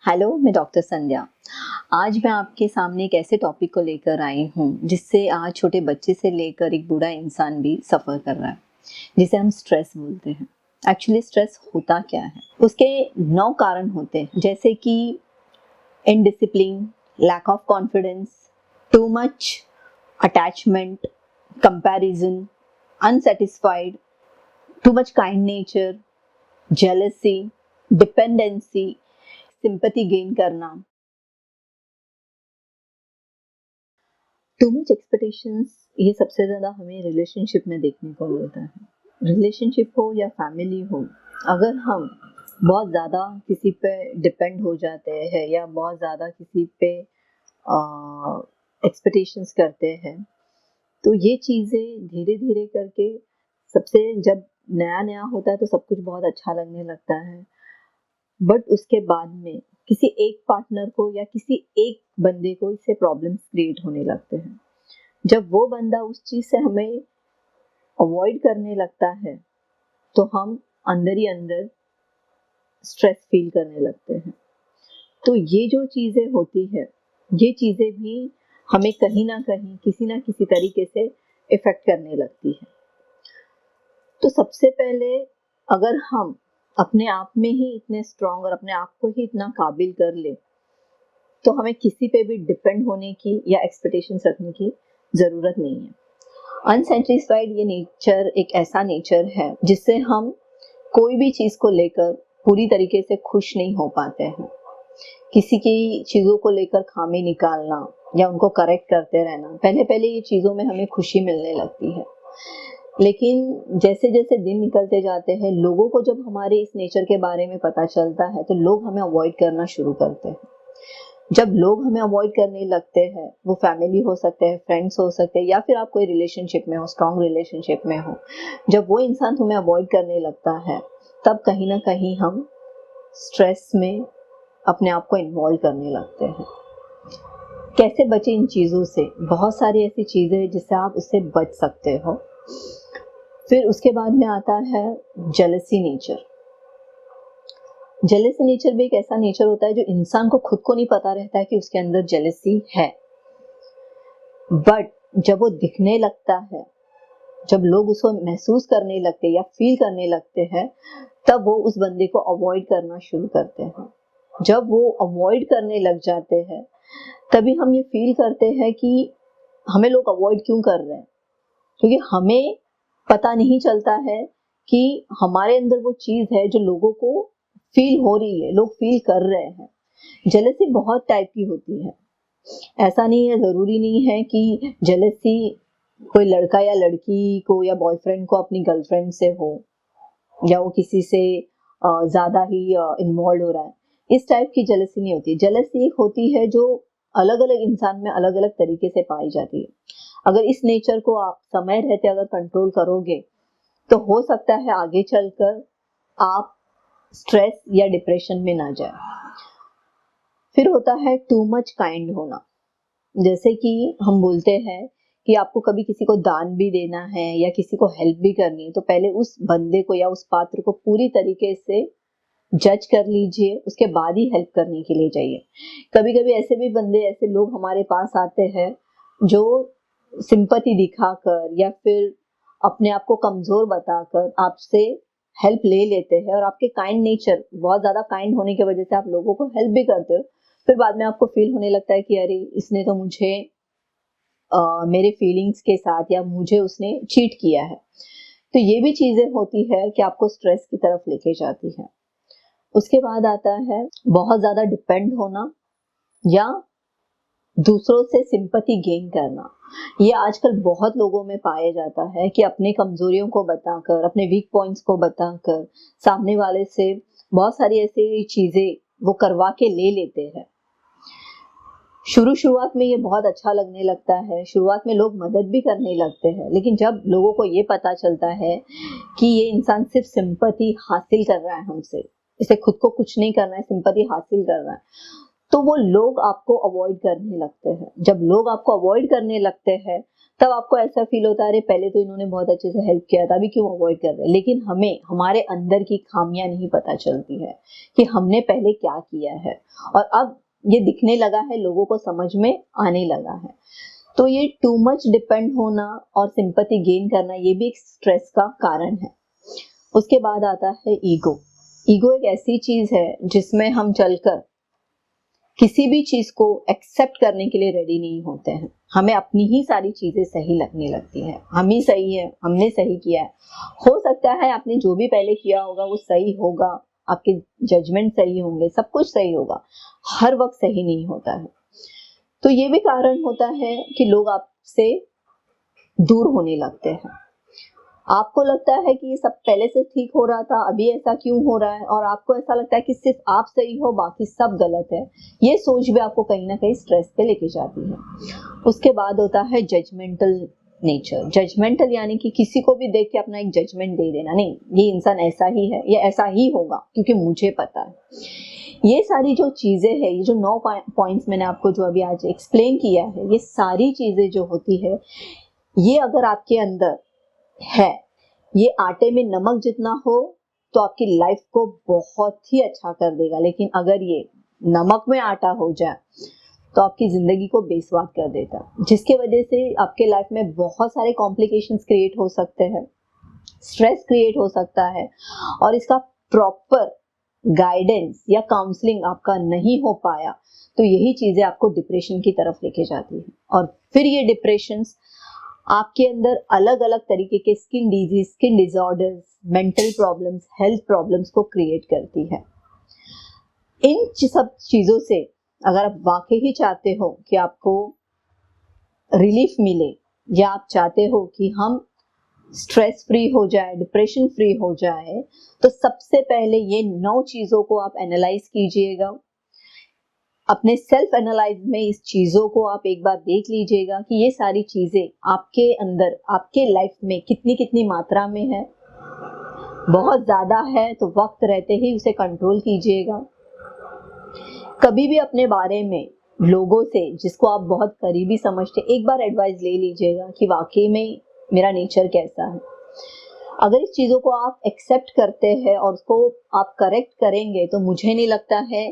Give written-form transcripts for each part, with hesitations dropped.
Hello, मैं doctor संध्या। आज मैं आपके सामने एक ऐसे टॉपिक को लेकर आई हूँ जिससे आज छोटे बच्चे से लेकर एक बूढ़ा इंसान भी सफ़र कर रहा है, जिसे हम स्ट्रेस बोलते हैं। एक्चुअली स्ट्रेस होता क्या है? उसके 9 कारण होते हैं, जैसे कि indiscipline, lack of confidence, too much attachment, comparison, unsatisfied, too much kind nature, jealousy, dependency, sympathy gain करना। टू मच एक्सपेक्टेशंस, ये सबसे ज़्यादा हमें रिलेशनशिप में देखने को मिलता है। रिलेशनशिप हो या फैमिली हो, अगर हम बहुत ज़्यादा किसी पे डिपेंड हो जाते हैं या बहुत ज़्यादा किसी पे एक्सपेक्टेशंस करते हैं, तो ये चीज़ें धीरे धीरे करके सबसे जब नया नया होता है तो सब कुछ बहुत अच्छा लगने लगता है, बट उसके बाद में किसी एक पार्टनर को या किसी एक बंदे को इससे प्रॉब्लम्स क्रिएट होने लगते हैं। जब वो बंदा उस चीज़ से हमें अवॉइड करने लगता है तो हम अंदर ही अंदर स्ट्रेस फील करने लगते हैं। तो ये जो चीज़ें होती है, ये चीज़ें भी हमें कहीं ना कहीं किसी ना किसी तरीके से इफ़ेक्ट करने लगती है। तो सबसे पहले अगर हम अपने आप में ही इतने स्ट्रांग और अपने आप को ही इतना काबिल कर ले, तो हमें किसी पे भी डिपेंड होने की या एक्सपेक्टेशंस रखने की ज़रूरत नहीं है। अनसेटिस्फाइड ये नेचर एक ऐसा नेचर है जिससे हम कोई भी चीज़ को लेकर पूरी तरीके से खुश नहीं हो पाते हैं। किसी की चीज़ों को लेकर खामी निकालना या उनको करेक्ट करते रहना, पहले पहले ये चीज़ों में हमें खुशी मिलने लगती है, लेकिन जैसे जैसे दिन निकलते जाते हैं, लोगों को जब हमारे इस नेचर के बारे में पता चलता है तो लोग हमें अवॉइड करना शुरू करते हैं। जब लोग हमें अवॉइड करने लगते हैं, वो फैमिली हो सकते हैं, फ्रेंड्स हो सकते हैं, या फिर आप कोई रिलेशनशिप में हो, स्ट्रॉन्ग रिलेशनशिप में हो, जब वो इंसान तुम्हें अवॉइड करने लगता है, तब कहीं ना कहीं हम स्ट्रेस में अपने आप को इन्वॉल्व करने लगते हैं। कैसे बचें इन चीज़ों से? बहुत सारी ऐसी चीज़ें हैं जिससे आप उससे बच सकते हो। फिर उसके बाद में आता है जेलसी नेचर। जेलसी नेचर भी एक ऐसा नेचर होता है जो इंसान को खुद को नहीं पता रहता है कि उसके अंदर जेलसी है, बट जब वो दिखने लगता है, जब लोग उसको महसूस करने लगते हैं या फील करने लगते हैं, तब वो उस बंदे को अवॉइड करना शुरू करते हैं। जब वो अवॉइड करने लग जाते हैं, तभी हम ये फील करते हैं कि हमें लोग अवॉइड क्यों कर रहे हैं, क्योंकि हमें पता नहीं चलता है कि हमारे अंदर वो चीज़ है जो लोगों को फील हो रही है, लोग फील कर रहे हैं। जेलसी बहुत टाइप की होती है। ऐसा नहीं है, ज़रूरी नहीं है कि जेलसी कोई लड़का या लड़की को या बॉयफ्रेंड को अपनी गर्लफ्रेंड से हो, या वो किसी से ज़्यादा ही इन्वॉल्व हो रहा है। इस टाइप की जेलसी नहीं होती। जेलसी एक होती है जो अलग अलग इंसान में अलग अलग तरीके से पाई जाती है। अगर इस नेचर को आप समय रहते अगर कंट्रोल करोगे, तो हो सकता है आगे चलकर आप स्ट्रेस या डिप्रेशन में ना जाए। फिर होता है टू मच काइंड होना। जैसे कि हम बोलते हैं कि आपको कभी किसी को दान भी देना है या किसी को हेल्प भी करनी है, तो पहले उस बंदे को या उस पात्र को पूरी तरीके से जज कर लीजिए, उसके बाद ही हेल्प करने के लिए जाइए। कभी कभी ऐसे भी बंदे, ऐसे लोग हमारे पास आते हैं जो सिंपैथी दिखाकर या फिर अपने आप को कमजोर बताकर आपसे हेल्प ले लेते हैं, और आपके काइंड नेचर, बहुत ज्यादा काइंड होने की वजह से आप लोगों को हेल्प भी करते हो। फिर बाद में आपको फील होने लगता है कि अरे इसने तो मुझे मेरे फीलिंग्स के साथ या मुझे उसने चीट किया है। तो ये भी चीजें होती है कि आपको स्ट्रेस की तरफ लेके जाती है। उसके बाद आता है बहुत ज्यादा डिपेंड होना या दूसरों से सिंपैथी गेन करना। ये आजकल बहुत लोगों में पाया जाता है कि अपने कमजोरियों को बताकर, अपने वीक पॉइंट्स को बताकर सामने वाले से बहुत सारी ऐसी चीजें वो करवा के ले लेते हैं। शुरुआत में ये बहुत अच्छा लगने लगता है, शुरुआत में लोग मदद भी करने लगते हैं, लेकिन जब लोगों को ये पता चलता है कि ये इंसान सिर्फ सिंपैथी हासिल कर रहा है हमसे, इसे खुद को कुछ नहीं करना है, सिंपैथी हासिल कर रहा है, तो वो लोग आपको अवॉइड करने लगते हैं। जब लोग आपको अवॉइड करने लगते हैं, तब आपको ऐसा फील होता है अरे पहले तो इन्होंने बहुत अच्छे से हेल्प किया था, अभी क्यों अवॉइड कर रहे हैं। लेकिन हमें हमारे अंदर की खामियां नहीं पता चलती है कि हमने पहले क्या किया है, और अब ये दिखने लगा है, लोगों को समझ में आने लगा है। तो ये टू मच डिपेंड होना और सिंपैथी गेन करना, ये भी एक स्ट्रेस का कारण है। उसके बाद आता है ईगो। ईगो एक ऐसी चीज है जिसमें हम चलकर किसी भी चीज को एक्सेप्ट करने के लिए रेडी नहीं होते हैं। हमें अपनी ही सारी चीजें सही लगने लगती हैं, हम ही सही है, हमने सही किया है। हो सकता है आपने जो भी पहले किया होगा वो सही होगा, आपके जजमेंट सही होंगे, सब कुछ सही होगा, हर वक्त सही नहीं होता है। तो ये भी कारण होता है कि लोग आपसे दूर होने लगते हैं। आपको लगता है कि ये सब पहले से ठीक हो रहा था, अभी ऐसा क्यों हो रहा है, और आपको ऐसा लगता है कि सिर्फ आप सही हो, बाकी सब गलत है। ये सोच भी आपको कहीं ना कहीं स्ट्रेस पे लेके जाती है। उसके बाद होता है जजमेंटल नेचर। जजमेंटल यानी कि किसी को भी देख के अपना एक जजमेंट दे देना, नहीं ये इंसान ऐसा ही है, ये ऐसा ही होगा क्योंकि मुझे पता है। ये सारी जो चीजें हैं, ये जो 9 पॉइंट्स मैंने आपको जो अभी आज एक्सप्लेन किया है, ये सारी चीजें जो होती है, ये अगर आपके अंदर है, ये आटे में नमक जितना हो तो आपकी लाइफ को बहुत ही अच्छा कर देगा। लेकिन अगर ये नमक में आटा हो जाए तो आपकी जिंदगी को बेस्वाद कर देता, जिसके वजह से आपके लाइफ में बहुत सारे कॉम्प्लिकेशंस क्रिएट हो सकते हैं, स्ट्रेस क्रिएट हो सकता है, और इसका प्रॉपर गाइडेंस या काउंसलिंग आपका नहीं हो पाया तो यही चीजें आपको डिप्रेशन की तरफ लेके जाती है। और फिर ये डिप्रेशंस आपके अंदर अलग अलग तरीके के skin disease, skin disorders, mental problems, health problems को क्रिएट करती है। इन सब चीजों से अगर आप वाकई ही चाहते हो कि आपको रिलीफ मिले, या आप चाहते हो कि हम स्ट्रेस फ्री हो जाए, डिप्रेशन फ्री हो जाए, तो सबसे पहले ये 9 चीजों को आप एनालाइज कीजिएगा। अपने सेल्फ एनालाइज में इस चीजों को आप एक बार देख लीजिएगा कि ये सारी चीजें आपके अंदर, आपके लाइफ में कितनी कितनी मात्रा में है। बहुत ज्यादा है तो वक्त रहते ही उसे कंट्रोल कीजिएगा। कभी भी अपने बारे में लोगों से जिसको आप बहुत करीबी समझते, एक बार एडवाइस ले लीजिएगा कि वाकई में मेरा नेचर कैसा है। अगर इस चीजों को आप एक्सेप्ट करते हैं और उसको आप करेक्ट करेंगे तो मुझे नहीं लगता है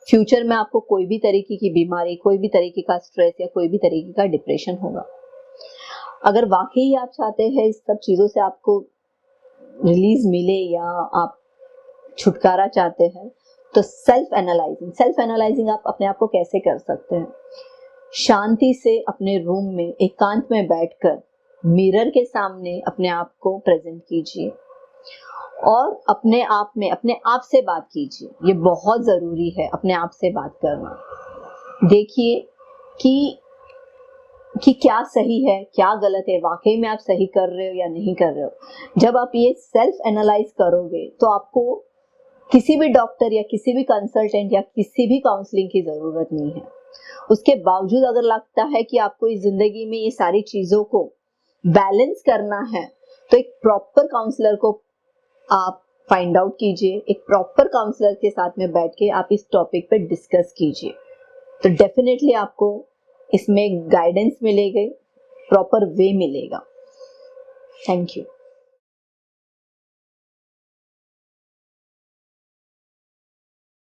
फ्यूचर में आपको कोई भी तरीके की बीमारी, कोई भी तरीके का स्ट्रेस या कोई भी तरीके का डिप्रेशन होगा। अगर वाकई आप चाहते हैं इस सब चीजों से आपको रिलीज मिले या आप छुटकारा चाहते हैं, तो सेल्फ एनालाइजिंग आप अपने आप को कैसे कर सकते हैं? शांति से अपने रूम में एकांत में बैठकर मिरर के सामने अपने आप को प्रेजेंट कीजिए और अपने आप में अपने आप से बात कीजिए। ये बहुत जरूरी है अपने आप से बात करना। देखिए कि क्या सही है, क्या गलत है, वाकई में आप सही कर रहे हो या नहीं कर रहे हो। जब आप ये सेल्फ एनालाइज करोगे तो आपको किसी भी डॉक्टर या किसी भी कंसल्टेंट या किसी भी काउंसलिंग की जरूरत नहीं है। उसके बावजूद अगर लगता है कि आपको इस जिंदगी में ये सारी चीजों को बैलेंस करना है, तो एक प्रॉपर काउंसलर को आप फाइंड आउट कीजिए। एक प्रॉपर काउंसलर के साथ में बैठ के आप इस टॉपिक पे डिस्कस कीजिए, तो डेफिनेटली आपको इसमें गाइडेंस मिलेगी, प्रॉपर वे मिलेगा। Thank you.